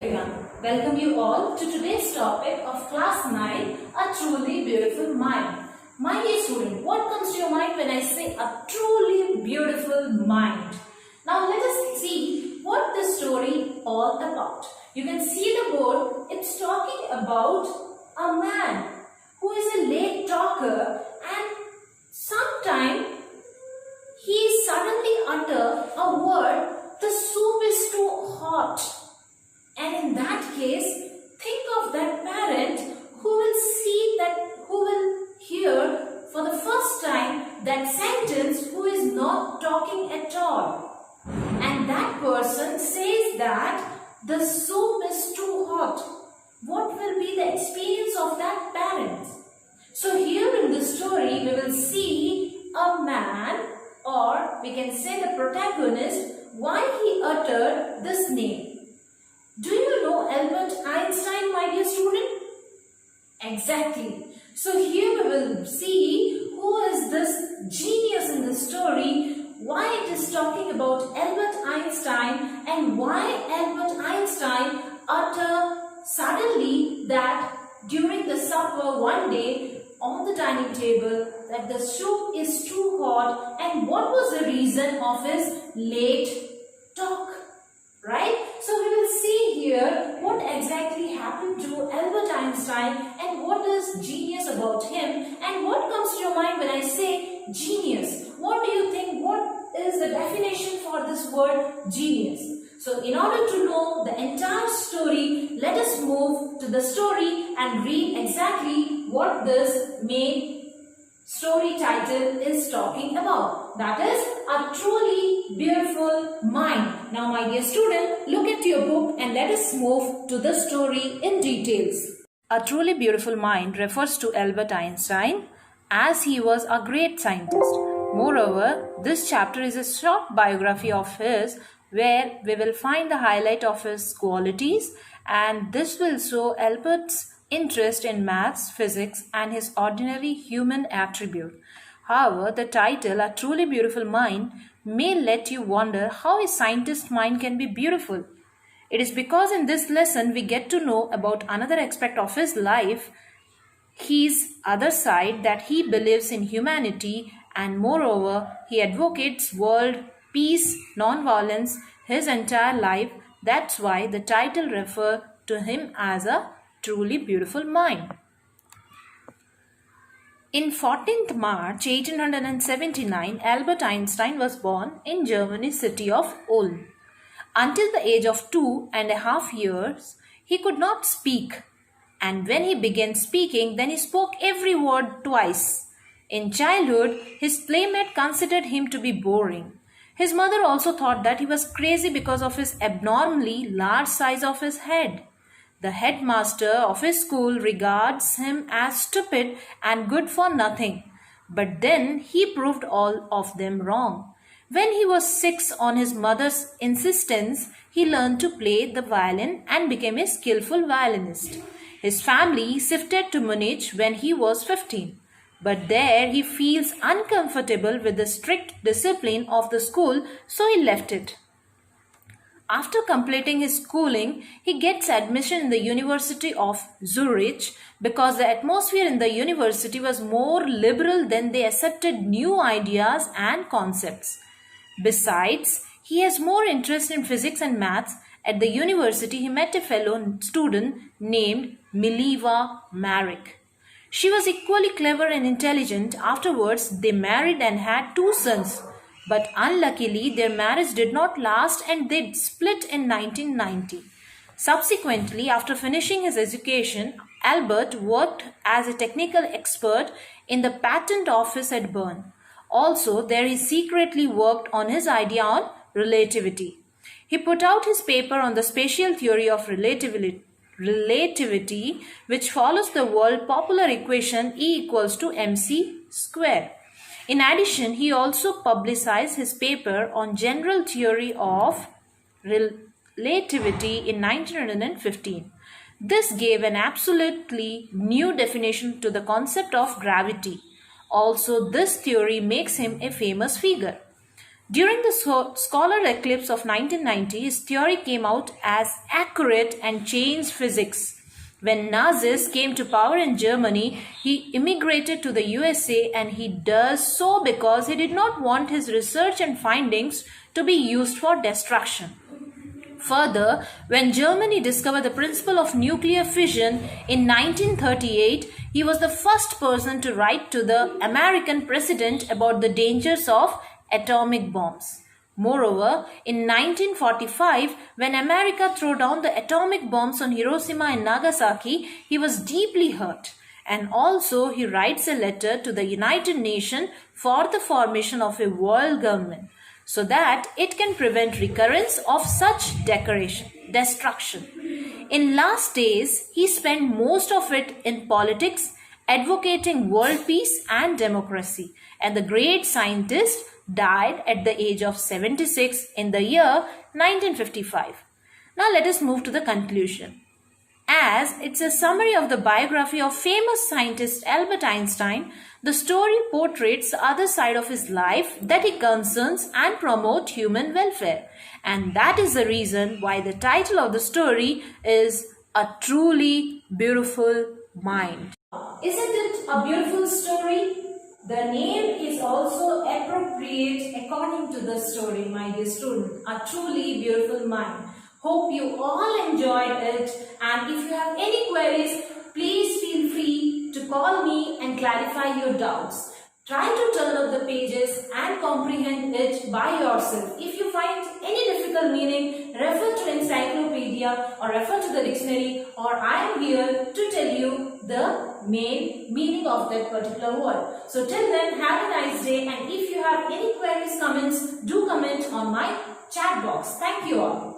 Everyone, welcome you all to today's topic of class 9, a truly beautiful mind. My dear student, what comes to your mind when I say a truly beautiful mind? Now let us see what this story all about. You can see the board, it's talking about a man who is a late talker and sometime he suddenly utter a word, the soup is too hot. And in that case, think of that parent who will hear for the first time that sentence who is not talking at all. And that person says that the soup is too hot. What will be the experience of that parent? So here in the story, we will see a man, or we can say the protagonist, why he uttered this name. Do you know Albert Einstein, my dear student? Exactly. So here we will see who is this genius in the story, why it is talking about Albert Einstein and why Albert Einstein uttered suddenly that during the supper one day on the dining table that the soup is too hot, and what was the reason of his late talk, right? So we will see here what exactly happened to Albert Einstein and what is genius about him, and what comes to your mind when I say genius. What do you think? What is the definition for this word genius? So in order to know the entire story, let us move to the story and read exactly what this main story title is talking about. That is a truly beautiful mind. Now my dear student, look at your book and let us move to the story in details. A truly beautiful mind refers to Albert Einstein, as he was a great scientist. Moreover, this chapter is a short biography of his where we will find the highlight of his qualities, and this will show Albert's interest in maths, physics, and his ordinary human attribute. However, the title, A Truly Beautiful Mind, may let you wonder how a scientist's mind can be beautiful. It is because in this lesson we get to know about another aspect of his life, his other side, that he believes in humanity, and moreover he advocates world peace, non-violence his entire life. That's why the title refers to him as a truly beautiful mind. In 14th March 1879, Albert Einstein was born in Germany's city of Ulm. Until the age of 2.5 years, he could not speak, and when he began speaking, then he spoke every word twice. In childhood, his playmate considered him to be boring. His mother also thought that he was crazy because of his abnormally large size of his head. The headmaster of his school regards him as stupid and good for nothing. But then he proved all of them wrong. When he was 6, on his mother's insistence, he learned to play the violin and became a skillful violinist. His family shifted to Munich when he was 15. But there he feels uncomfortable with the strict discipline of the school, so he left it. After completing his schooling, he gets admission in the University of Zurich because the atmosphere in the university was more liberal than they accepted new ideas and concepts. Besides, he has more interest in physics and maths. At the university, he met a fellow student named Mileva Marek. She was equally clever and intelligent. Afterwards, they married and had 2 sons. But unluckily, their marriage did not last and they split in 1990. Subsequently, after finishing his education, Albert worked as a technical expert in the patent office at Bern. Also, there he secretly worked on his idea on relativity. He put out his paper on the special theory of relativity, which follows the world popular equation E equals to mc square. In addition, he also publicized his paper on general theory of relativity in 1915. This gave an absolutely new definition to the concept of gravity. Also, this theory makes him a famous figure. During the solar eclipse of 1990, his theory came out as accurate and changed physics. When Nazis came to power in Germany, he immigrated to the USA, and he does so because he did not want his research and findings to be used for destruction. Further, when Germany discovered the principle of nuclear fission in 1938, he was the first person to write to the American president about the dangers of atomic bombs. Moreover, in 1945, when America threw down the atomic bombs on Hiroshima and Nagasaki, he was deeply hurt. And also, he writes a letter to the United Nations for the formation of a world government, so that it can prevent recurrence of such destruction. In last days, he spent most of it in politics, advocating world peace and democracy. And the great scientist died at the age of 76 in the year 1955. Now let us move to the conclusion. As it's a summary of the biography of famous scientist Albert Einstein, the story portrays the other side of his life, that he concerns and promotes human welfare. And that is the reason why the title of the story is A Truly Beautiful Mind. Isn't it a beautiful story? The name is also appropriate according to the story, my dear student. A Truly Beautiful Mind. Hope you all enjoyed it, and if you have any queries, please feel free to call me and clarify your doubts. Try to turn up the pages and comprehend it by yourself. If you find any difficult meaning, refer to encyclopedia or refer to the dictionary, or I am here to tell you the main meaning of that particular word. So till then, have a nice day, and if you have any queries, comments, do comment on my chat box. Thank you all.